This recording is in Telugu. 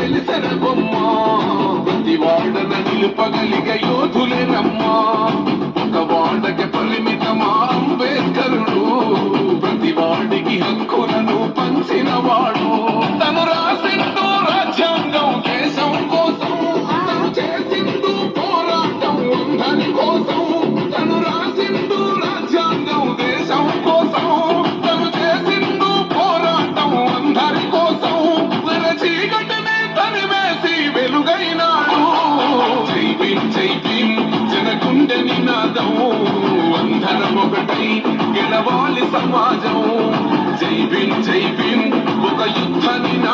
వెలిసర బొమ్మ ప్రతి వాడన నిలుపగలిగే యోధులే రమ్మా ఒక వాడకి పరిమితమా అంబేద్కరుడు ప్రతి వాడికి హక్కులను పంచిన వాడు తను రాసిండు రాజ్యాంగం దేశం కోసం తను చేసిండు పోరాటం అందరి కోసం తను రాసిండు రాజ్యాంగం దేశం కోసం తను చేసిండు పోరాటం అందరి కోసం చీకటిని తనివేసి వెలుగైనాడు జై భీమ్ జై భీమ్ జనగుండె నినాదం అందరం ఒకటై గెలవాలి సమాజం జై భీమ్ ఒక యుద్ధ నినాదం